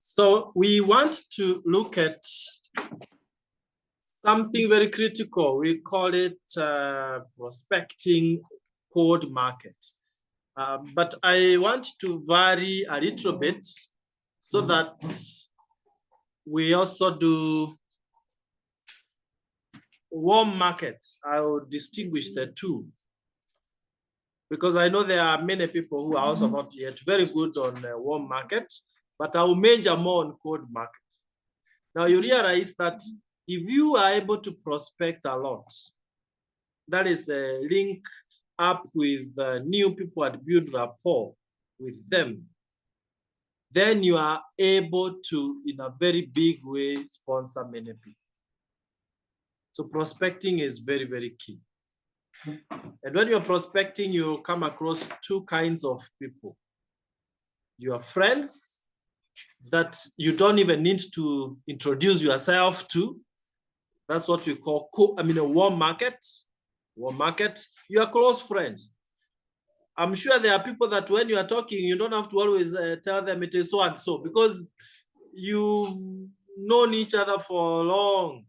So we want to look at something very critical. We call it prospecting cold market. But I want to vary a little bit so that we also do warm market. I will distinguish the two, because I know there are many people who are also not yet very good on warm market, but I will major more on cold market. Now you realize that if you are able to prospect a lot, that is a link up with new people and build rapport with them, then you are able to, in a very big way, sponsor many people. So prospecting is very, very key. And when you're prospecting, you come across two kinds of people. Your friends that you don't even need to introduce yourself to. That's what we call, a warm market. Warm market, your close friends. I'm sure there are people that when you are talking, you don't have to always tell them it is so and so, because you've known each other for long.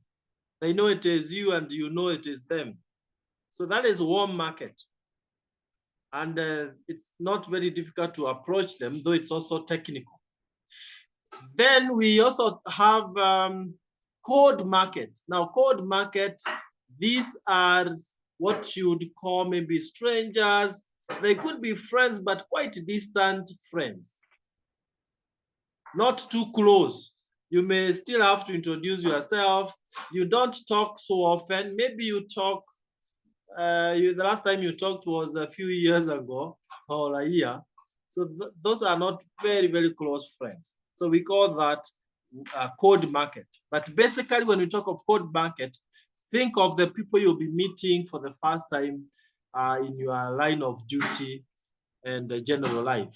They know it is you and you know it is them. So that is warm market. And it's not very difficult to approach them, though it's also technical. Then we also have cold market. Now, cold market, these are what you would call maybe strangers. They could be friends, but quite distant friends. Not too close. You may still have to introduce yourself. You don't talk so often. Maybe you talk, the last time you talked was a few years ago or a year. So those are not very, very close friends. So we call that cold market. But basically, when we talk of cold market, think of the people you'll be meeting for the first time in your line of duty and general life.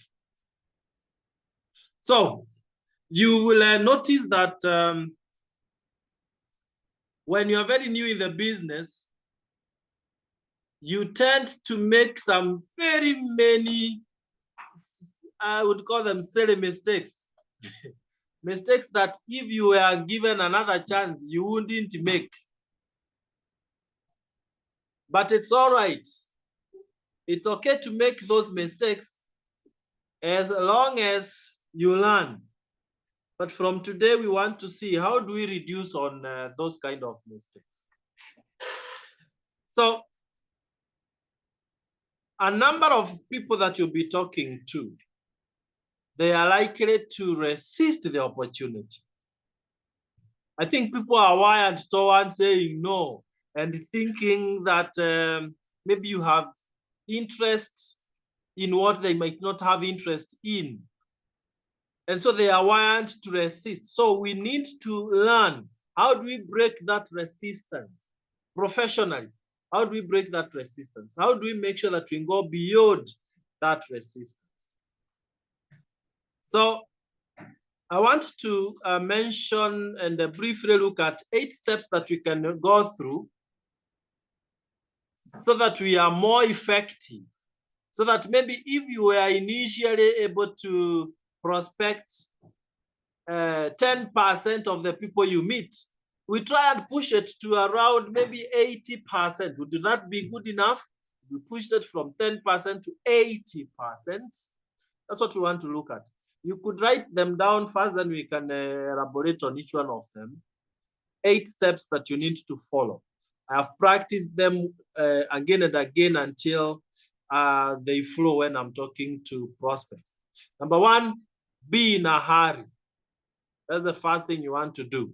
So you will notice that when you are very new in the business, you tend to make some very many, I would call them silly mistakes. Mistakes that if you were given another chance, you wouldn't make. But it's all right. It's okay to make those mistakes as long as you learn. But from today, we want to see how do we reduce on those kind of mistakes. So a number of people that you'll be talking to, they are likely to resist the opportunity. I think people are wired towards saying no and thinking that maybe you have interest in what they might not have interest in. And so they are wired to resist. So we need to learn, how do we break that resistance professionally? How do we break that resistance? How do we make sure that we go beyond that resistance? So I want to mention and briefly look at 8 steps that we can go through so that we are more effective. So that maybe if you were initially able to prospect 10% of the people you meet, we try and push it to around maybe 80%. Would that be good enough? We pushed it from 10% to 80%. That's what we want to look at. You could write them down first, then we can elaborate on each one of them. 8 steps that you need to follow. I have practiced them again and again until they flow when I'm talking to prospects. Number 1, be in a hurry. That's the first thing you want to do.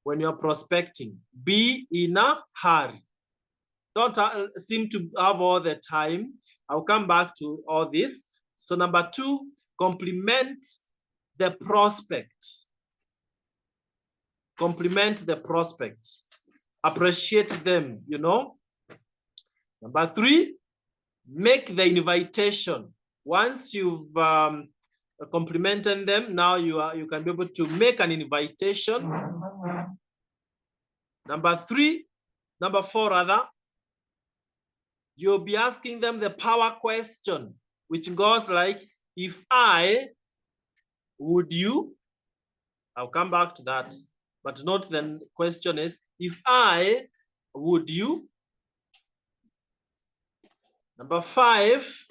When you're prospecting, be in a hurry. Don't seem to have all the time. I'll come back to all this. So number 2, compliment the prospect. Compliment the prospect. Appreciate them, you know. Number 3, make the invitation. Once you've complimented them, now you can be able to make an invitation. Number 4 rather, you'll be asking them the power question, which goes like, if I, would you? I'll come back to that. But note the question is, if I, would you? Number 5,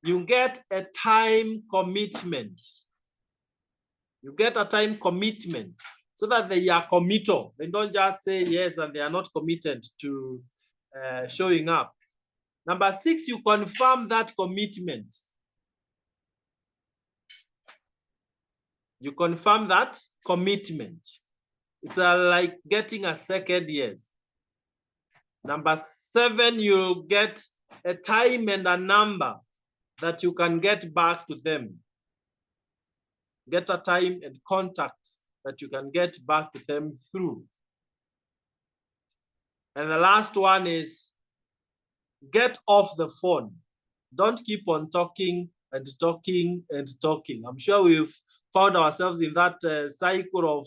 you get a time commitment. You get a time commitment so that they are committal. They don't just say yes and they are not committed to showing up. Number 6, you confirm that commitment. You confirm that commitment. It's like getting a second yes. Number 7, you get a time and a number that you can get back to them. Get a time and contact that you can get back to them through. And the last one is get off the phone. Don't keep on talking and talking and talking. I'm sure we've found ourselves in that cycle of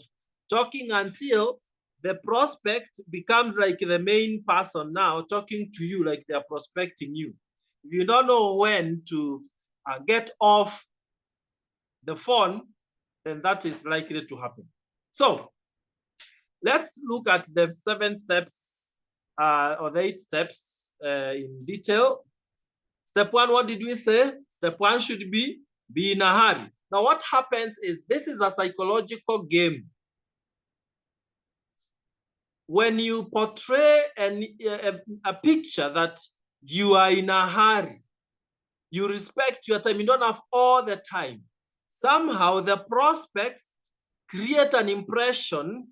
talking until the prospect becomes like the main person now talking to you like they're prospecting you. If you don't know when to get off the phone, then that is likely to happen. So let's look at the 7 steps or the 8 steps in detail. Step 1, what did we say? Step 1 should be in a hurry. Now what happens is this is a psychological game. When you portray a picture that you are in a hurry, you respect your time, you don't have all the time. Somehow the prospects create an impression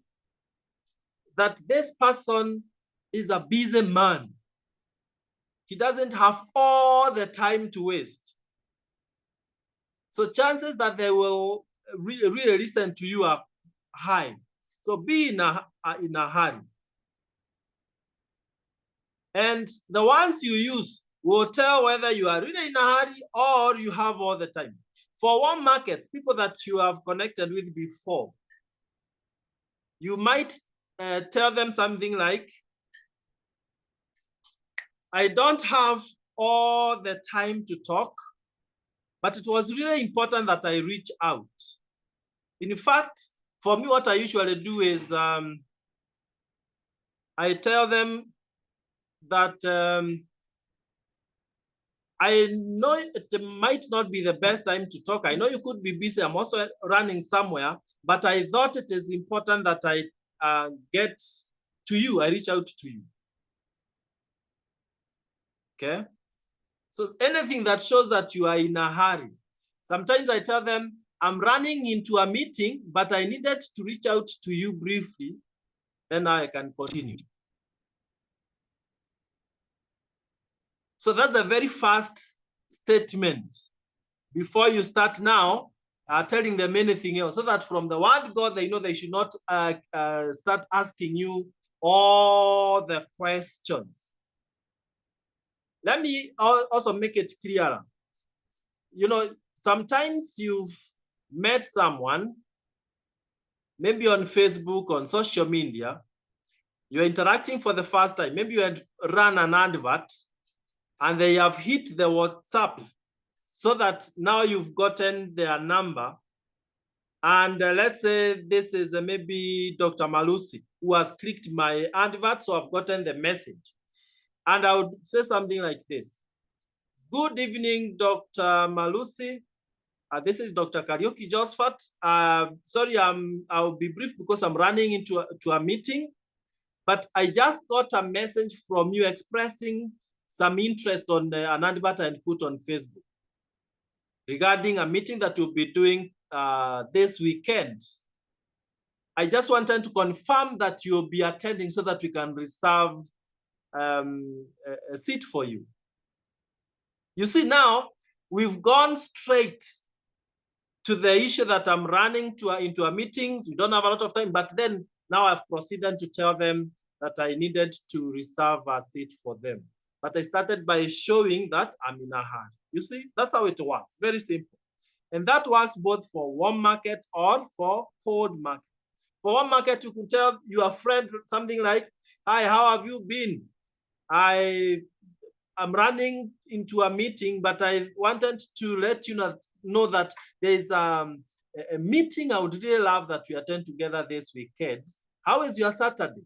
that this person is a busy man. He doesn't have all the time to waste. So chances that they will really listen to you are high. So be in a hurry. And the ones you use will tell whether you are really in a hurry or you have all the time. For warm markets, people that you have connected with before, you might tell them something like, I don't have all the time to talk, but it was really important that I reach out. In fact, for me, what I usually do is I tell them that I know it might not be the best time to talk. I know you could be busy. I'm also running somewhere, but I thought it is important that I get to you. I reach out to you. Okay. So anything that shows that you are in a hurry. Sometimes I tell them, I'm running into a meeting, but I needed to reach out to you briefly. Then I can continue. So that's the very first statement. Before you start now, telling them anything else, so that from the word God, they know they should not start asking you all the questions. Let me also make it clearer. You know, sometimes you've met someone, maybe on Facebook, on social media, you're interacting for the first time. Maybe you had run an advert and they have hit the WhatsApp so that now you've gotten their number. And let's say this is maybe Dr. Malusi who has clicked my advert, so I've gotten the message. And I would say something like this. Good evening, Dr. Malusi. This is Dr. Kariuki Josephat. Sorry, I'll be brief because I'm running into a meeting, but I just got a message from you expressing some interest on an advert I put on Facebook regarding a meeting that we'll be doing this weekend. I just wanted to confirm that you'll be attending so that we can reserve a seat for you. You see, now we've gone straight to the issue that I'm running into a meetings. We don't have a lot of time, but then now I've proceeded to tell them that I needed to reserve a seat for them. But I started by showing that I'm in a hurry. You see, that's how it works. Very simple. And that works both for warm market or for cold market. For warm market, you can tell your friend something like, hi, how have you been? I'm running into a meeting, but I wanted to let you know that there's a meeting I would really love that we attend together this weekend. How is your Saturday?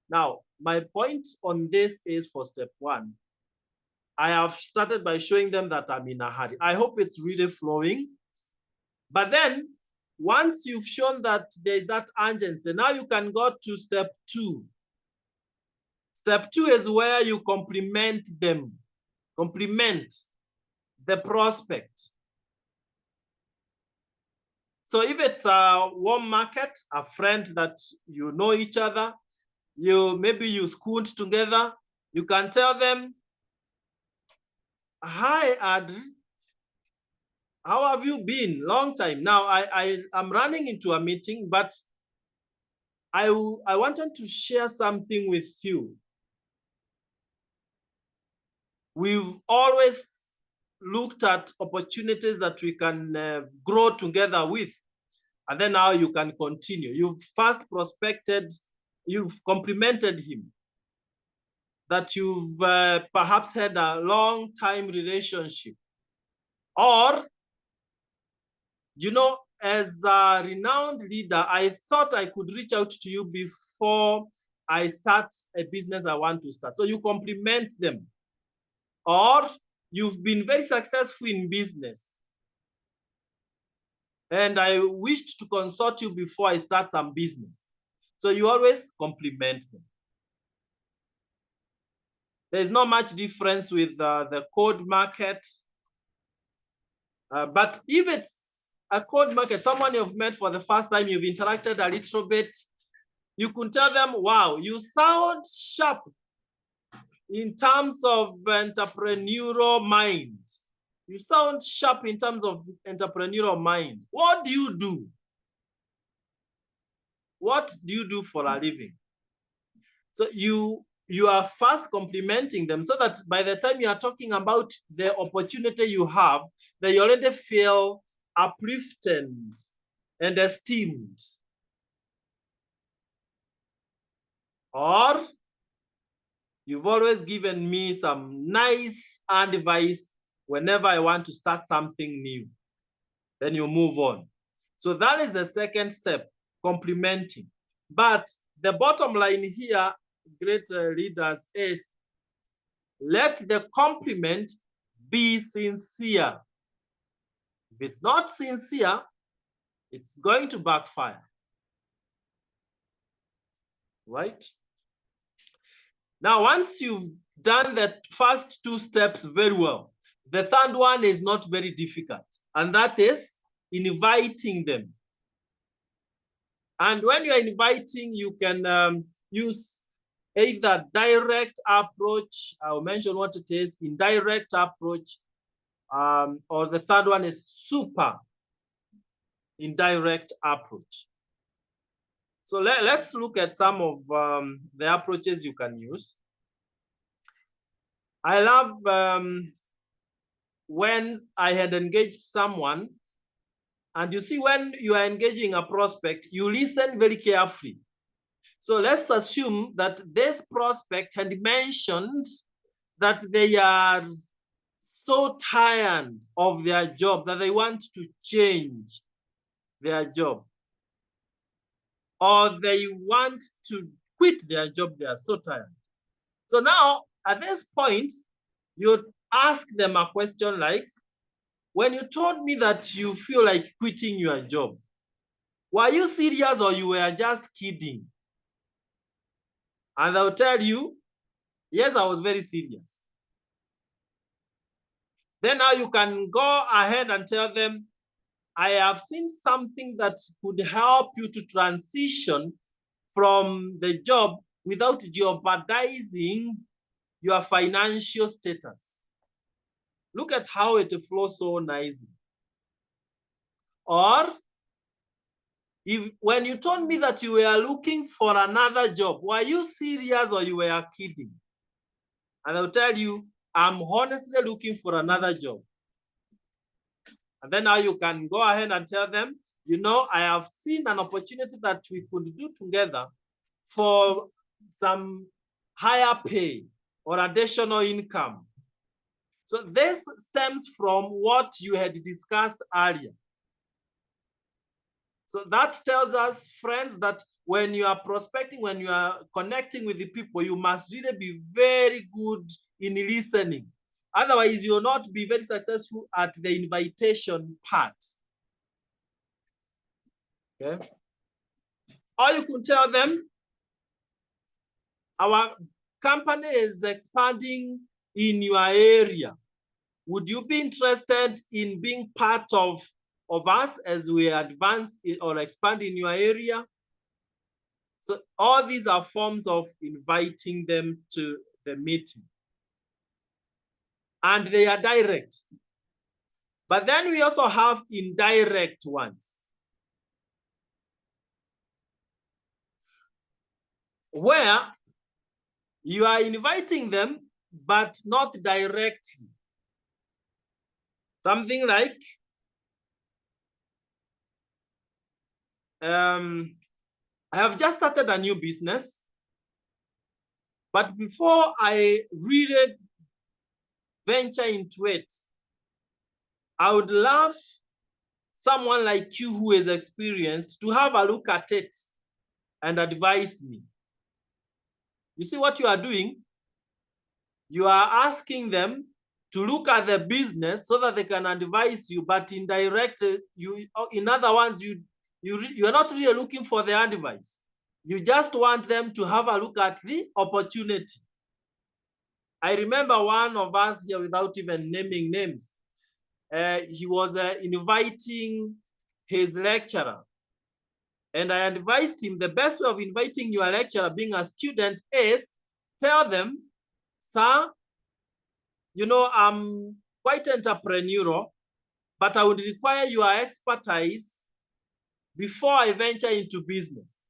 Now, my point on this is for step one. I have started by showing them that I'm in a hurry. I hope it's really flowing. But then once you've shown that there's that urgency, now you can go to step two. Step two is where you compliment them, compliment the prospect. So if it's a warm market, a friend that you know each other, maybe you schooled together, you can tell them, hi, Adri, how have you been? Long time. Now I'm running into a meeting, but I wanted to share something with you. We've always looked at opportunities that we can grow together with. And then now you can continue. You've first prospected, you've complimented him, that you've perhaps had a long time relationship. Or, you know, as a renowned leader, I thought I could reach out to you before I start a business I want to start. So you compliment them. Or you've been very successful in business, and I wished to consult you before I start some business. So you always compliment them. There's not much difference with the cold market. But if it's a cold market, someone you've met for the first time, you've interacted a little bit, you can tell them, wow, you sound sharp in terms of entrepreneurial mind. You sound sharp in terms of entrepreneurial mind. What do you do? What do you do for a living? So you are first complimenting them so that by the time you are talking about the opportunity you have, they already feel uplifted and esteemed. Or you've always given me some nice advice whenever I want to start something new. Then you move on. So that is the second step, complimenting. But the bottom line here, great leaders, is let the compliment be sincere. If it's not sincere, it's going to backfire. Right? Now, once you've done the first two steps very well, the third one is not very difficult, and that is inviting them. And when you're inviting, you can use either direct approach, I'll mention what it is, indirect approach, or the third one is super indirect approach. So let's look at some of the approaches you can use. I love when I had engaged someone, and you see, when you are engaging a prospect, you listen very carefully. So let's assume that this prospect had mentioned that they are so tired of their job that they want to change their job, or they want to quit their job. They are so tired. So now at this point, you ask them a question like, when you told me that you feel like quitting your job, were you serious or you were just kidding? And they'll tell you, yes, I was very serious. Then now you can go ahead and tell them, I have seen something that could help you to transition from the job without jeopardizing your financial status. Look at how it flows so nicely. Or when you told me that you were looking for another job, were you serious or you were kidding? And they'll tell you, I'm honestly looking for another job. And then now you can go ahead and tell them, you know, I have seen an opportunity that we could do together for some higher pay or additional income. So this stems from what you had discussed earlier. So that tells us, friends, that when you are prospecting, when you are connecting with the people, you must really be very good in listening. Otherwise, you will not be very successful at the invitation part. Okay. Or you can tell them, our company is expanding in your area. Would you be interested in being part of us as we advance or expand in your area? So all these are forms of inviting them to the meeting. And they are direct. But then we also have indirect ones, where you are inviting them, but not directly. Something like, I have just started a new business, but before I really venture into it, I would love someone like you who is experienced to have a look at it and advise me. You see what you are doing? You are asking them to look at the business so that they can advise you, but indirect, in other words, you are not really looking for the advice. You just want them to have a look at the opportunity. I remember one of us here, without even naming names, he was inviting his lecturer. And I advised him the best way of inviting your lecturer being a student is tell them, sir, you know, I'm quite entrepreneurial, but I would require your expertise before I venture into business.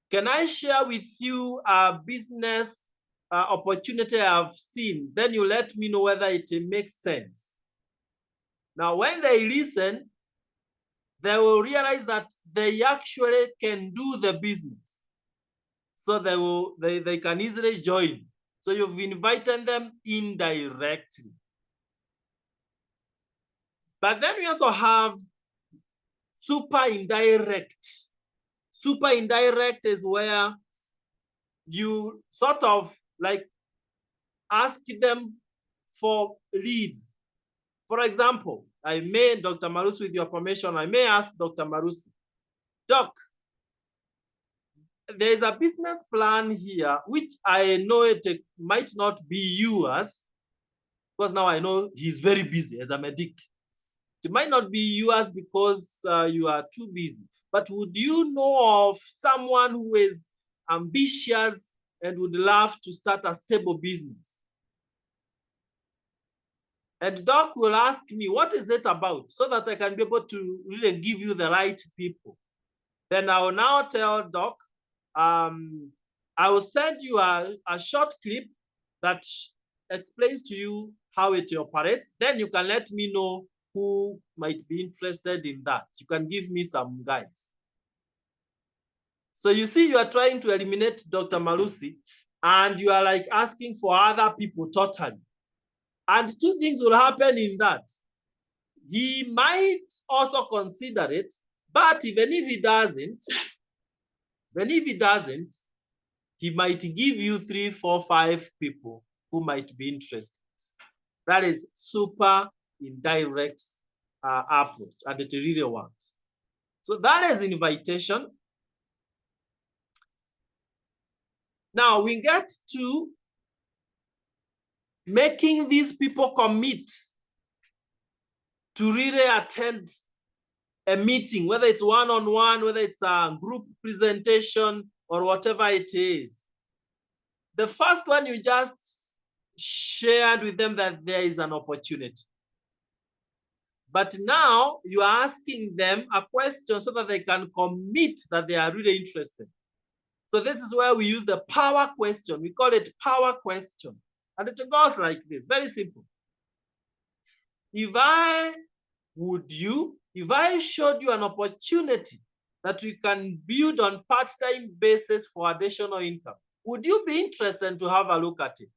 Can I share with you a business opportunity I've seen? Then you let me know whether it makes sense. Now, when they listen, they will realize that they actually can do the business. So they can easily join. So you've invited them indirectly. But then we also have super indirect. Super indirect is where you sort of like ask them for leads. For example, I may, Dr. Marusi, with your permission, I may ask Dr. Marusi, Doc, there's a business plan here, which I know it might not be yours, because now I know he's very busy as a medic. It might not be yours because you are too busy. But would you know of someone who is ambitious and would love to start a stable business? And Doc will ask me, what is it about? So that I can be able to really give you the right people. Then I will now tell Doc, I will send you a short clip that explains to you how it operates. Then you can let me know who might be interested in that. You can give me some guides. So you see, you are trying to eliminate Dr. Marusi, and you are like asking for other people totally. And two things will happen in that. He might also consider it, but even if he doesn't, he might give you 3, 4, 5 people who might be interested. That is super indirect approach, and it really works. So that is invitation. Now we get to making these people commit to really attend a meeting, whether it's one-on-one, whether it's a group presentation, or whatever it is. The first one, you just shared with them that there is an opportunity. But now you are asking them a question so that they can commit that they are really interested. So this is where we use the power question. We call it power question. And it goes like this, very simple. If I showed you an opportunity that we can build on part-time basis for additional income, would you be interested to have a look at it?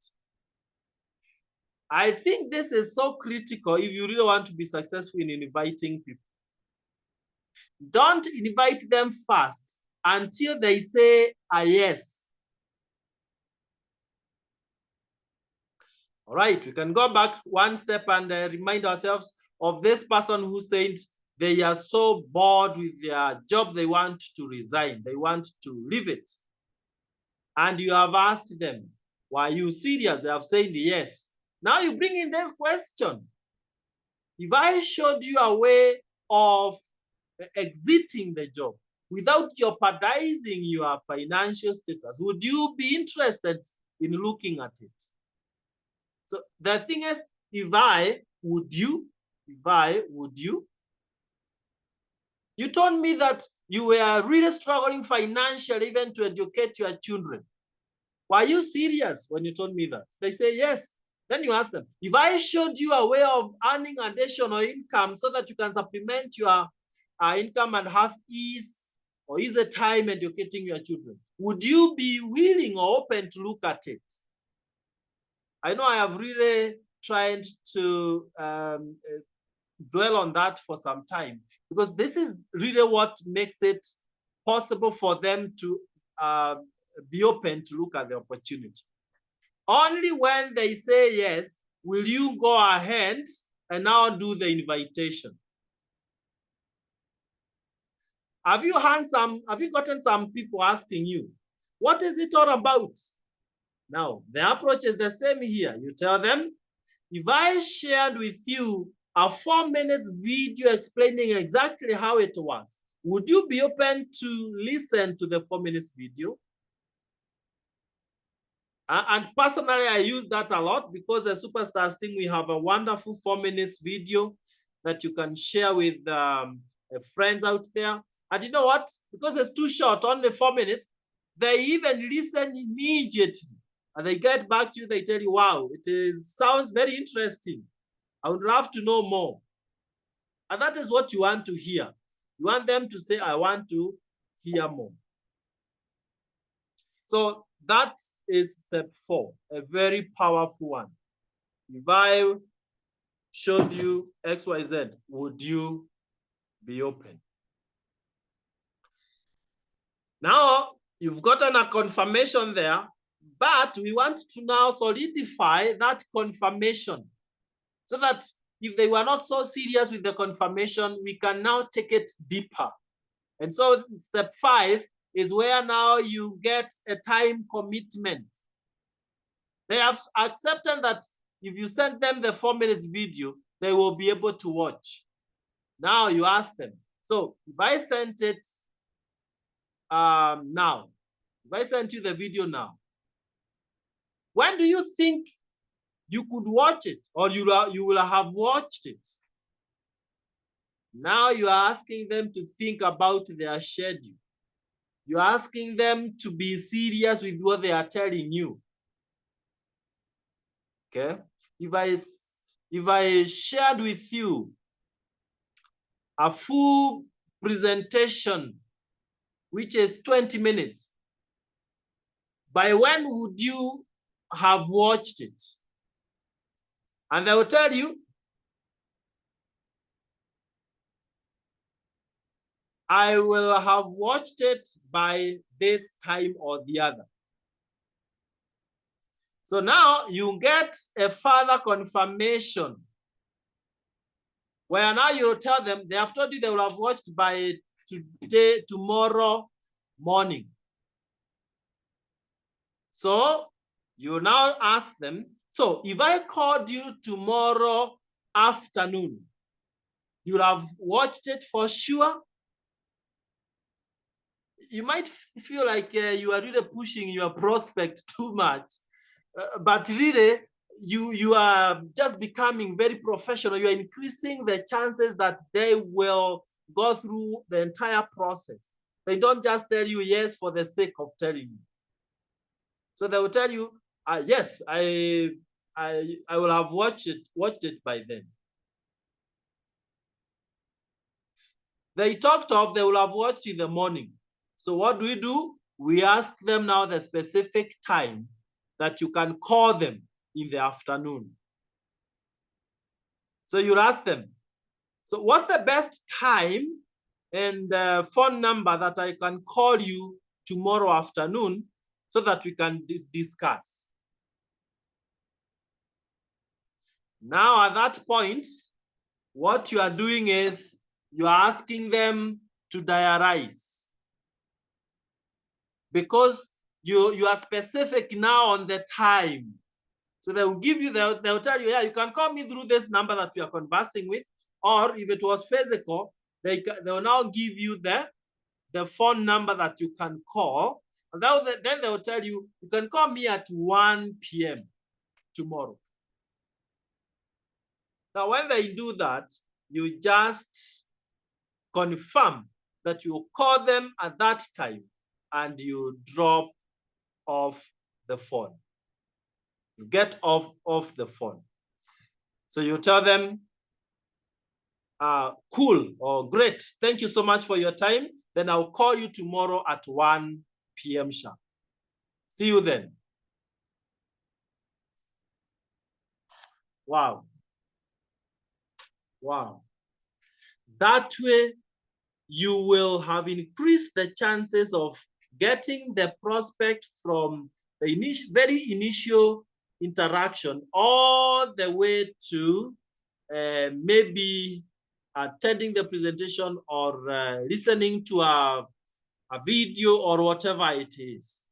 I think this is so critical if you really want to be successful in inviting people. Don't invite them first until they say a yes. All right, we can go back one step and remind ourselves of this person who said they are so bored with their job, they want to resign, they want to leave it. And you have asked them, were you serious? They have said yes. Now you bring in this question. If I showed you a way of exiting the job without jeopardizing your financial status, would you be interested in looking at it? So the thing is, would you? You told me that you were really struggling financially even to educate your children. Were you serious when you told me that? They say yes. Then you ask them, if I showed you a way of earning additional income so that you can supplement your income and have ease or easy time educating your children, would you be willing or open to look at it? I know I have really tried to dwell on that for some time, because this is really what makes it possible for them to be open to look at the opportunity. Only when they say yes, will you go ahead and now do the invitation. Have you gotten some people asking you, what is it all about? Now, the approach is the same here. You tell them, if I shared with you a 4-minute video explaining exactly how it works, would you be open to listen to the 4-minute video? And personally, I use that a lot because at Superstars team, we have a wonderful 4-minute video that you can share with friends out there. And you know what? Because it's too short, only 4 minutes, they even listen immediately. And they get back to you, they tell you, wow, sounds very interesting. I would love to know more. And that is what you want to hear. You want them to say, I want to hear more. So that is step 4, a very powerful one. If I showed you XYZ, would you be open? Now, you've gotten a confirmation there, but we want to now solidify that confirmation so that if they were not so serious with the confirmation, we can now take it deeper. And so step 5 is where now you get a time commitment. They have accepted that if you send them the 4-minute video, they will be able to watch. Now you ask them, so if I sent it now, if I sent you the video now, when do you think you could watch it, or you will have watched it? Now you are asking them to think about their schedule. You're asking them to be serious with what they are telling you. Okay? If I shared with you a full presentation, which is 20 minutes, by when would you have watched it? And they will tell you, I will have watched it by this time or the other. So now you get a further confirmation where now you tell them, they have told you they will have watched by tomorrow morning. So you now ask them, so if I called you tomorrow afternoon, you'll have watched it for sure? You might feel like you are really pushing your prospect too much, but really you are just becoming very professional. You are increasing the chances that they will go through the entire process. They don't just tell you yes for the sake of telling you. So they will tell you, yes, I will have watched it by then. They talked of they will have watched in the morning. So what do? We ask them now the specific time that you can call them in the afternoon. So you'll ask them, so what's the best time and phone number that I can call you tomorrow afternoon so that we can discuss. Now, at that point, what you are doing is you are asking them to diarize, because you are specific now on the time. So they will give you, they'll tell you, yeah, you can call me through this number that we are conversing with, or if it was physical, they will now give you the phone number that you can call. And then they will tell you, you can call me at 1 p.m. tomorrow. Now, when they do that, you just confirm that you call them at that time and you drop off the phone. You get off the phone. So you tell them, cool or great, thank you so much for your time. Then I'll call you tomorrow at 1 p.m. sharp. See you then. Wow. Wow. That way, you will have increased the chances of getting the prospect from the very initial interaction all the way to maybe attending the presentation or listening to a video or whatever it is.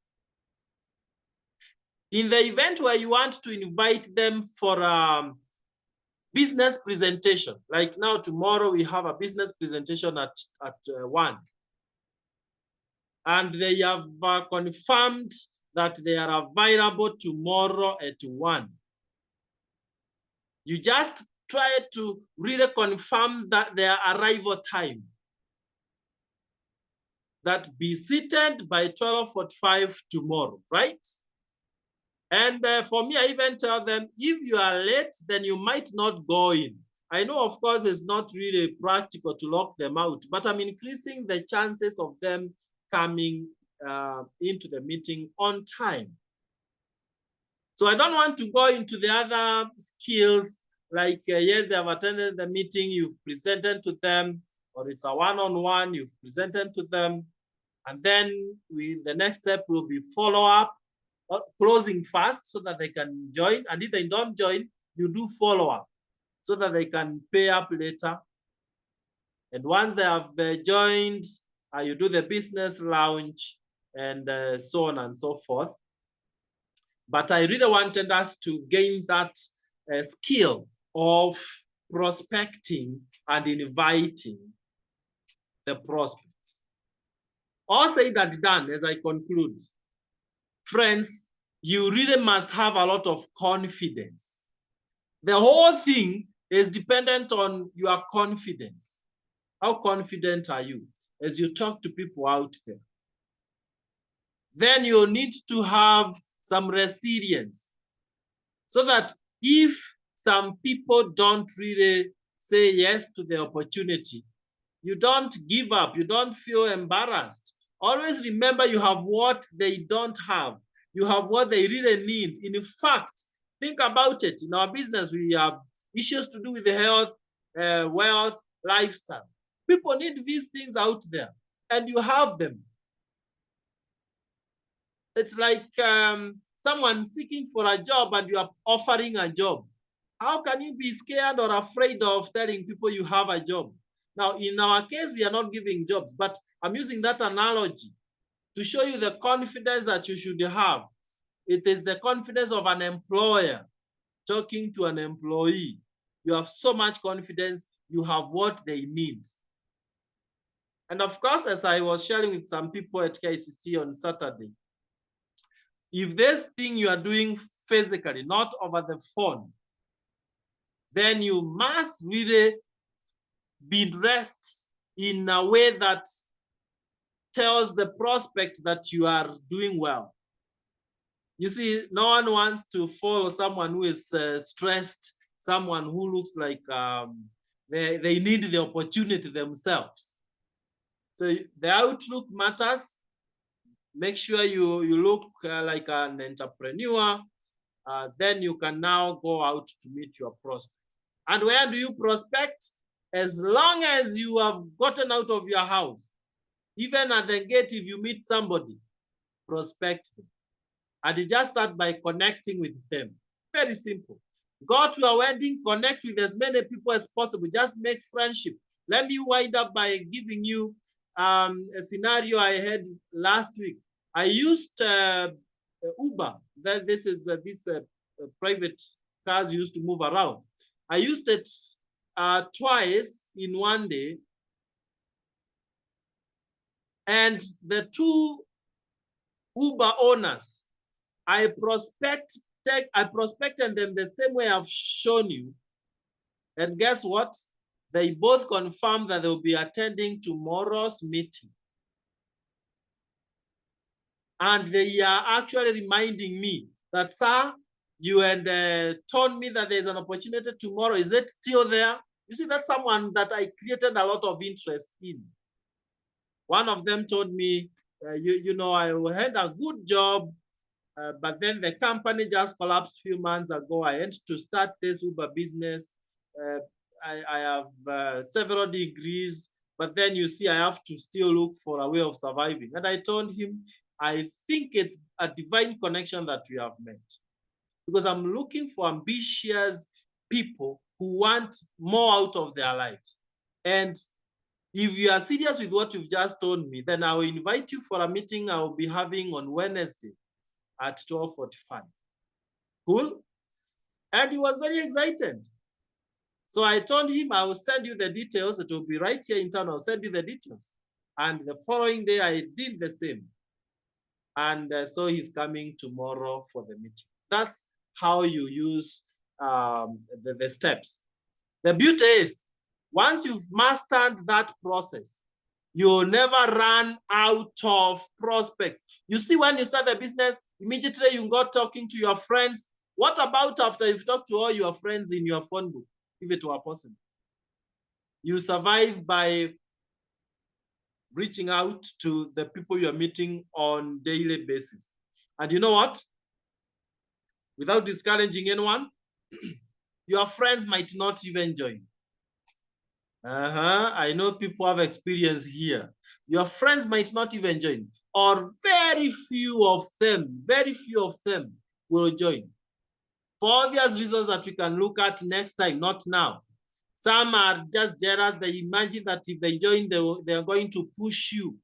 In the event where you want to invite them for business presentation, like now tomorrow we have a business presentation at 1, and they have confirmed that they are available tomorrow at 1. You just try to really confirm that their arrival time, that be seated by 12:45 tomorrow, right? And for me, I even tell them, if you are late, then you might not go in. I know, of course, it's not really practical to lock them out, but I'm increasing the chances of them coming into the meeting on time. So I don't want to go into the other skills, like, yes, they have attended the meeting, you've presented to them, or it's a one-on-one, you've presented to them, and then the next step will be follow-up, closing fast so that they can join. And if they don't join, you do follow up so that they can pay up later. And once they have joined, you do the business launch and so on and so forth. But I really wanted us to gain that skill of prospecting and inviting the prospects. All said and done, as I conclude, friends, you really must have a lot of confidence. The whole thing is dependent on your confidence. How confident are you as you talk to people out there? Then you need to have some resilience, so that if some people don't really say yes to the opportunity, you don't give up, you don't feel embarrassed. Always remember, you have what they don't have. You have what they really need. In fact, think about it. In our business, we have issues to do with the health, wealth, lifestyle. People need these things out there, and you have them. It's like someone seeking for a job and you are offering a job. How can you be scared or afraid of telling people you have a job? Now, in our case, we are not giving jobs, but I'm using that analogy to show you the confidence that you should have. It is the confidence of an employer talking to an employee. You have so much confidence, you have what they need. And of course, as I was sharing with some people at KCC on Saturday, if this thing you are doing physically, not over the phone, then you must really be dressed in a way that tells the prospect that you are doing well. You see, no one wants to follow someone who is stressed, someone who looks like they need the opportunity themselves. So the outlook matters. Make sure you look like an entrepreneur. Then you can now go out to meet your prospects. And where do you prospect? As long as you have gotten out of your house, even at the gate, if you meet somebody, prospect them. And you just start by connecting with them. Very simple. Go to a wedding, connect with as many people as possible. Just make friendship. Let me wind up by giving you a scenario I had last week. I used Uber. This is private cars used to move around. I used it twice in one day. And the two Uber owners, I prospected them the same way I've shown you. And guess what? They both confirmed that they'll be attending tomorrow's meeting. And they are actually reminding me that, sir, you had told me that there's an opportunity tomorrow. Is it still there? You see, that's someone that I created a lot of interest in. One of them told me, you know, I had a good job, but then the company just collapsed a few months ago. I had to start this Uber business. I have several degrees, but then you see, I have to still look for a way of surviving. And I told him, I think it's a divine connection that we have met, because I'm looking for ambitious people who want more out of their lives. And if you are serious with what you've just told me, then I will invite you for a meeting I will be having on Wednesday at 12:45. Cool? And he was very excited. So I told him I will send you the details. It will be right here in town. I'll send you the details. And the following day, I did the same. And so he's coming tomorrow for the meeting. That's how you use the steps. The beauty is, once you've mastered that process, you'll never run out of prospects. You see, when you start the business, immediately you go talking to your friends. What about after you've talked to all your friends in your phone book, if it were possible? You survive by reaching out to the people you're meeting on a daily basis. And you know what? Without discouraging anyone, your friends might not even join. I know people have experience here. Your friends might not even join, or very few of them will join. For obvious reasons that we can look at next time, not now. Some are just jealous. They imagine that if they join, they are going to push you.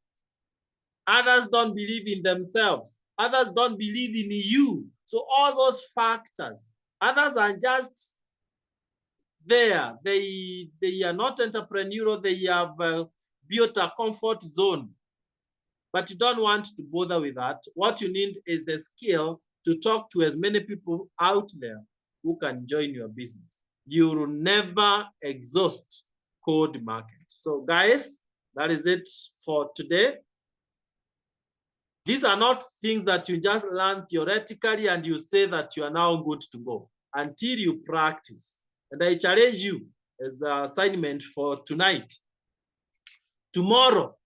Others don't believe in themselves. Others don't believe in you. So all those factors. Others are just there. They are not entrepreneurial. They have built a comfort zone. But you don't want to bother with that. What you need is the skill to talk to as many people out there who can join your business. You will never exhaust cold market. So guys, that is it for today. These are not things that you just learn theoretically and you say that you are now good to go until you practice. And I challenge you as an assignment for tonight. Tomorrow,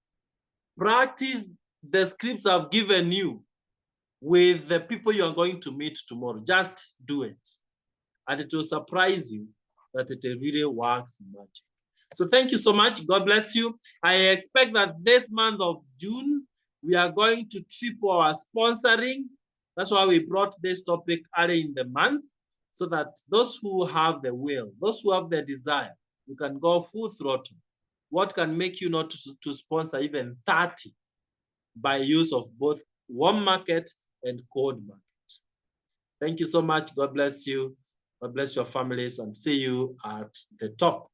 practice the scripts I've given you with the people you are going to meet tomorrow. Just do it. And it will surprise you that it really works magic. So thank you so much. God bless you. I expect that this month of June, we are going to triple our sponsoring. That's why we brought this topic early in the month, so that those who have the will, those who have the desire, you can go full throttle. What can make you not to sponsor even 30 by use of both warm market and cold market? Thank you so much. God bless you. God bless your families, and see you at the top.